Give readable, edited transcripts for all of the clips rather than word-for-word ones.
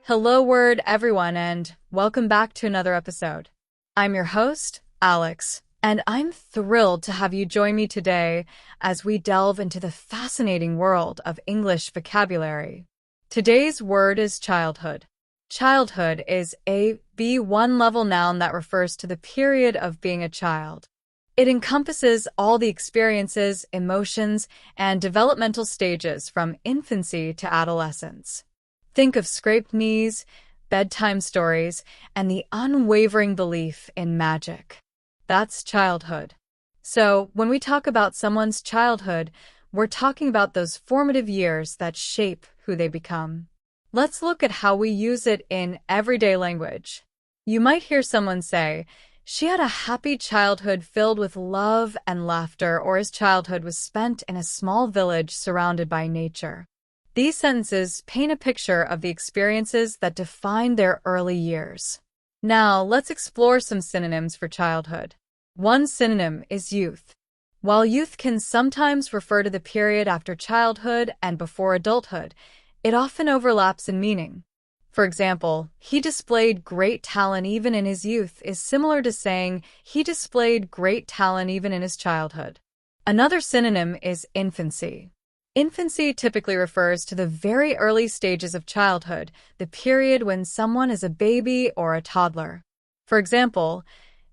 Hello, word everyone, and welcome back to another episode. I'm your host, Alex, and I'm thrilled to have you join me today as we delve into the fascinating world of English vocabulary. Today's word is childhood. Childhood is a B1 level noun that refers to the period of being a child. It encompasses all the experiences, emotions, and developmental stages from infancy to adolescence. Think of scraped knees, bedtime stories, and the unwavering belief in magic. That's childhood. So, when we talk about someone's childhood, we're talking about those formative years that shape who they become. Let's look at how we use it in everyday language. You might hear someone say, "She had a happy childhood filled with love and laughter," or "his childhood was spent in a small village surrounded by nature." These sentences paint a picture of the experiences that defined their early years. Now, let's explore some synonyms for childhood. One synonym is youth. While youth can sometimes refer to the period after childhood and before adulthood, it often overlaps in meaning. For example, "he displayed great talent even in his youth" is similar to saying he displayed great talent even in his childhood. Another synonym is infancy. Infancy typically refers to the very early stages of childhood, the period when someone is a baby or a toddler. For example,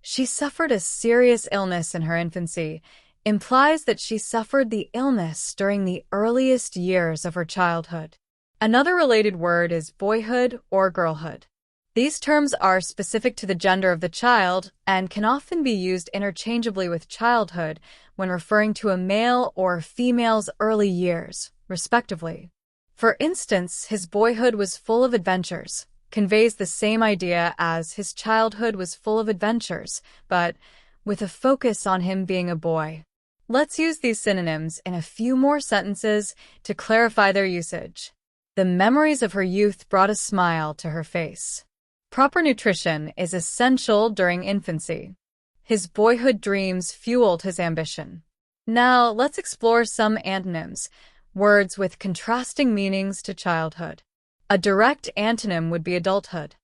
"she suffered a serious illness in her infancy" implies that she suffered the illness during the earliest years of her childhood. Another related word is boyhood or girlhood. These terms are specific to the gender of the child and can often be used interchangeably with childhood when referring to a male or female's early years, respectively. For instance, "his boyhood was full of adventures" conveys the same idea as "his childhood was full of adventures," but with a focus on him being a boy. Let's use these synonyms in a few more sentences to clarify their usage. "The memories of her youth brought a smile to her face." Proper nutrition is essential during infancy. His boyhood dreams fueled his ambition. Now, let's explore some antonyms, words with contrasting meanings to childhood. A direct antonym would be adulthood.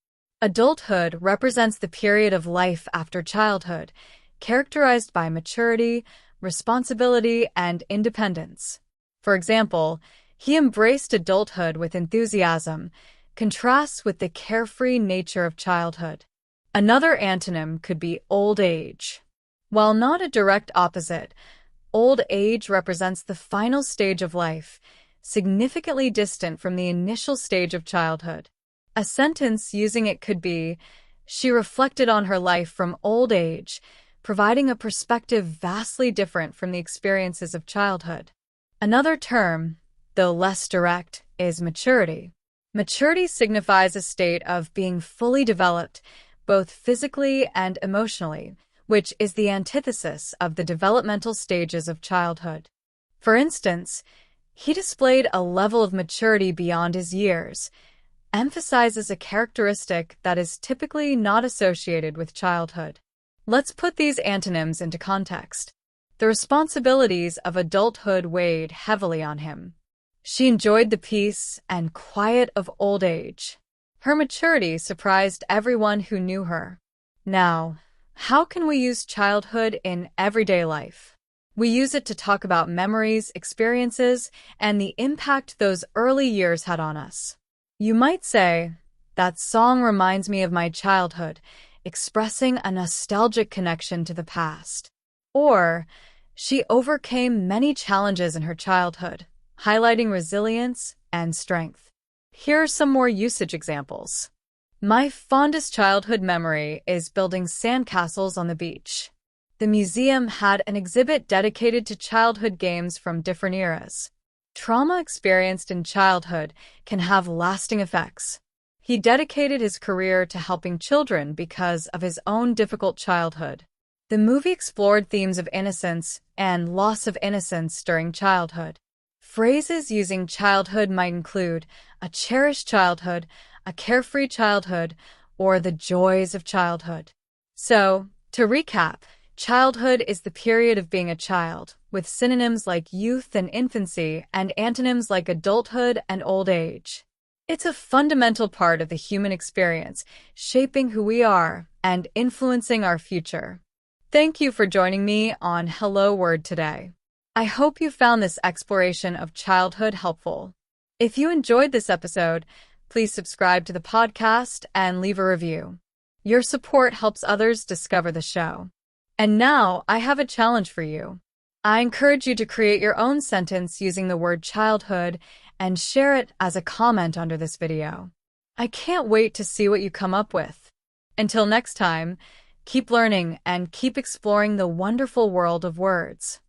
Adulthood represents the period of life after childhood, characterized by maturity, responsibility, and independence. For example, "he embraced adulthood with enthusiasm," contrasts with the carefree nature of childhood. Another antonym could be old age. While not a direct opposite, old age represents the final stage of life, significantly distant from the initial stage of childhood. A sentence using it could be, "she reflected on her life from old age," providing a perspective vastly different from the experiences of childhood. Another term, though less direct, is maturity. Maturity signifies a state of being fully developed, both physically and emotionally, which is the antithesis of the developmental stages of childhood. For instance, "he displayed a level of maturity beyond his years," emphasizes a characteristic that is typically not associated with childhood. Let's put these antonyms into context. The responsibilities of adulthood weighed heavily on him. She enjoyed the peace and quiet of old age. Her maturity surprised everyone who knew her. Now, how can we use childhood in everyday life? We use it to talk about memories, experiences, and the impact those early years had on us. You might say, "that song reminds me of my childhood," expressing a nostalgic connection to the past. Or, "she overcame many challenges in her childhood," highlighting resilience and strength. Here are some more usage examples. "My fondest childhood memory is building sandcastles on the beach." The museum had an exhibit dedicated to childhood games from different eras. Trauma experienced in childhood can have lasting effects. He dedicated his career to helping children because of his own difficult childhood. The movie explored themes of innocence and loss of innocence during childhood. Phrases using childhood might include "a cherished childhood," "a carefree childhood," or "the joys of childhood." So, to recap, childhood is the period of being a child, with synonyms like youth and infancy and antonyms like adulthood and old age. It's a fundamental part of the human experience, shaping who we are and influencing our future. Thank you for joining me on Hello Word today. I hope you found this exploration of childhood helpful. If you enjoyed this episode, please subscribe to the podcast and leave a review. Your support helps others discover the show. And now I have a challenge for you. I encourage you to create your own sentence using the word childhood and share it as a comment under this video. I can't wait to see what you come up with. Until next time, keep learning and keep exploring the wonderful world of words.